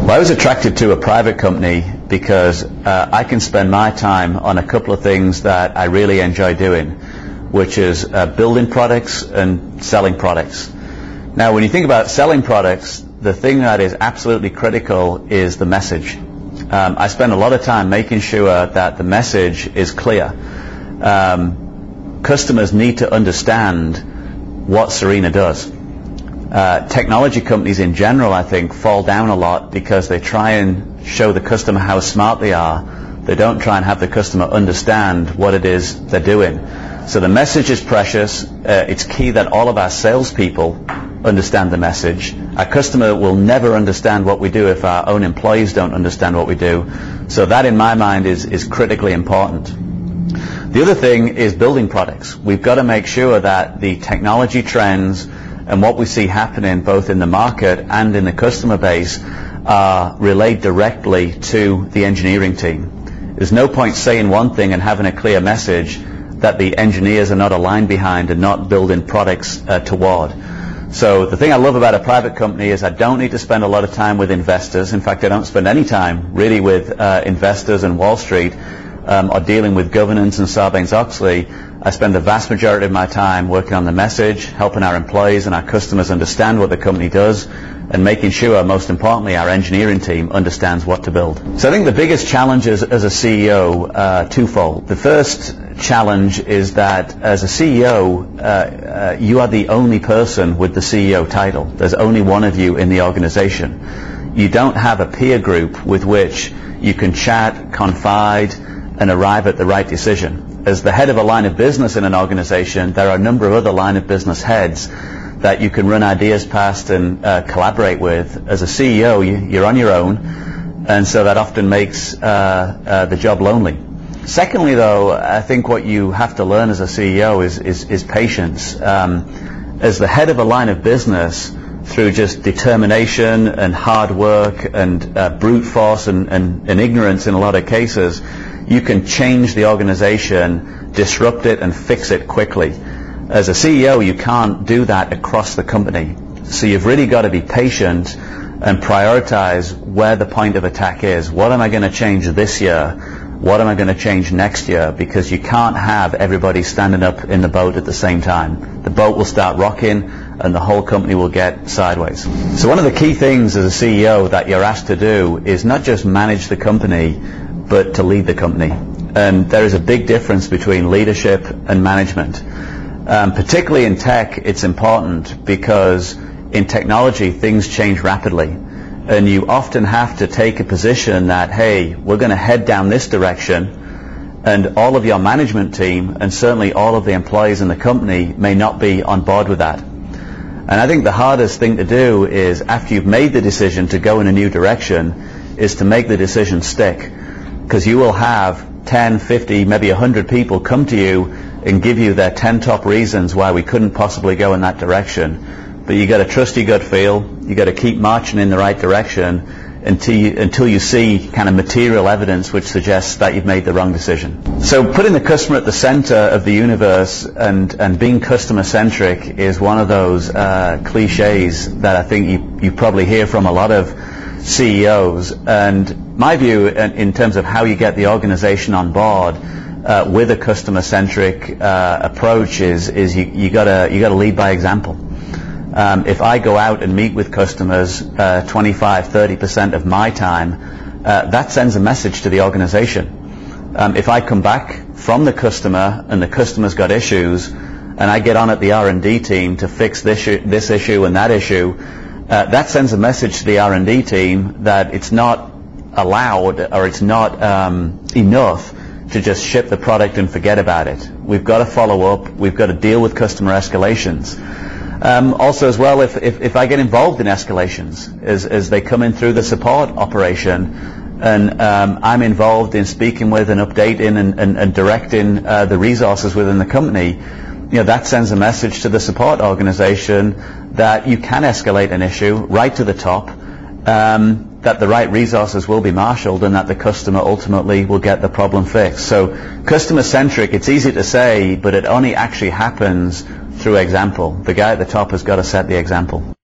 Well, I was attracted to a private company because I can spend my time on a couple of things that I really enjoy doing, which is building products and selling products. Now, when you think about selling products, the thing that is absolutely critical is the message. I spend a lot of time making sure that the message is clear. Customers need to understand what Serena does. Technology companies in general, I think, fall down a lot because they try and show the customer how smart they are. They don't try and have the customer understand what it is they're doing. So the message is precious. It's key that all of our salespeople understand the message. Our customer will never understand what we do if our own employees don't understand what we do. So that, in my mind, is critically important. The other thing is building products. We've got to make sure that the technology trends and what we see happening both in the market and in the customer base are relayed directly to the engineering team. There's no point saying one thing and having a clear message that the engineers are not aligned behind and not building products toward. So the thing I love about a private company is I don't need to spend a lot of time with investors. In fact, I don't spend any time really with investors and Wall Street or dealing with governance and Sarbanes-Oxley. I spend the vast majority of my time working on the message, helping our employees and our customers understand what the company does, and making sure, most importantly, our engineering team understands what to build. So I think the biggest challenges as a CEO are twofold. The first challenge is that as a CEO, you are the only person with the CEO title. There's only one of you in the organization. You don't have a peer group with which you can chat, confide, and arrive at the right decision. As the head of a line of business in an organization, there are a number of other line of business heads that you can run ideas past and collaborate with. As a CEO, you're on your own, and so that often makes the job lonely. Secondly, though, I think what you have to learn as a CEO is patience. As the head of a line of business, through just determination and hard work and brute force and ignorance in a lot of cases, you can change the organization, disrupt it, and fix it quickly. As a CEO, you can't do that across the company. So you've really got to be patient and prioritize where the point of attack is. What am I going to change this year? What am I going to change next year? Because you can't have everybody standing up in the boat at the same time. The boat will start rocking and the whole company will get sideways. So one of the key things as a CEO that you're asked to do is not just manage the company, but to lead the company. And there is a big difference between leadership and management. Particularly in tech, it's important because in technology, things change rapidly. And you often have to take a position that, hey, we're going to head down this direction, and all of your management team and certainly all of the employees in the company may not be on board with that. And I think the hardest thing to do is, after you've made the decision to go in a new direction, is to make the decision stick. Because you will have 10, 50, maybe 100 people come to you and give you their 10 top reasons why we couldn't possibly go in that direction. But you got to trust your gut feel. You got to keep marching in the right direction until you see kind of material evidence which suggests that you've made the wrong decision. So putting the customer at the center of the universe and being customer centric is one of those cliches that I think you probably hear from a lot of CEOs. And my view in terms of how you get the organization on board with a customer-centric approach is you gotta lead by example. If I go out and meet with customers 25-30% of my time, that sends a message to the organization. If I come back from the customer and the customer's got issues, and I get on at the R&D team to fix this issue and that issue, that sends a message to the R&D team that it's not allowed or it's not enough to just ship the product and forget about it. We've got to follow up. We've got to deal with customer escalations. Also as well, if I get involved in escalations as they come in through the support operation, and I'm involved in speaking with and updating and directing the resources within the company, that sends a message to the support organization that you can escalate an issue right to the top, that the right resources will be marshaled, and that the customer ultimately will get the problem fixed. So customer-centric, it's easy to say, but it only actually happens through example. The guy at the top has got to set the example.